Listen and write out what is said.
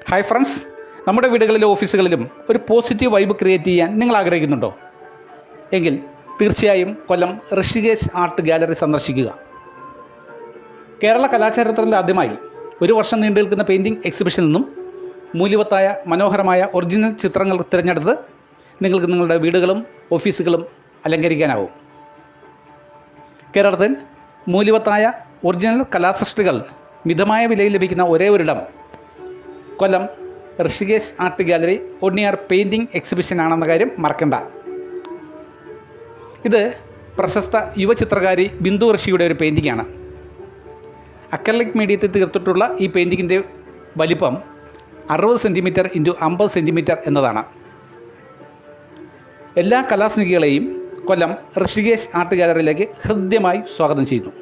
Hi friends, നമ്മുടെ വീടുകളിലും ഓഫീസുകളിലും ഒരു പോസിറ്റീവ് വൈബ് ക്രിയേറ്റ് ചെയ്യാൻ നിങ്ങൾ ആഗ്രഹിക്കുന്നുണ്ടോ? എങ്കിൽ തീർച്ചയായും കൊല്ലം ഋഷികേശ് ആർട്ട് ഗാലറി സന്ദർശിക്കുക. കേരള കലാചരിത്രത്തിൽ ആദ്യമായി ഒരു വർഷം നീണ്ടു നിൽക്കുന്ന പെയിൻറ്റിംഗ് എക്സിബിഷനിൽ നിന്നും മൂല്യവത്തായ മനോഹരമായ ഒറിജിനൽ ചിത്രങ്ങൾ തിരഞ്ഞെടുത്ത് നിങ്ങൾക്ക് നിങ്ങളുടെ വീടുകളും ഓഫീസുകളും അലങ്കരിക്കാനാവും. കേരളത്തിൽ മൂല്യവത്തായ ഒറിജിനൽ കലാസൃഷ്ടികൾ മിതമായ വിലയിൽ ലഭിക്കുന്ന ഒരേ ഒരിടം Kollam Rishikesh art gallery one year painting exhibition ആണെന്ന കാര്യം മറക്കണ്ട. ഇത് പ്രശസ്ത യുവചിത്രകാരി ബിന്ദു ഋഷിയുടെ ഒരു പെയിൻറ്റിംഗാണ്. അക്രലിക് മീഡിയത്തിൽ തീർത്തിട്ടുള്ള ഈ പെയിൻറ്റിങ്ങിൻ്റെ വലിപ്പം 60 സെൻറ്റിമീറ്റർ × 50 സെൻറ്റിമീറ്റർ എന്നതാണ്. എല്ലാ കലാസ്നേഹികളെയും കൊല്ലം ഋഷികേശ് ആർട്ട് ഗാലറിയിലേക്ക് ഹൃദ്യമായി സ്വാഗതം ചെയ്യുന്നു.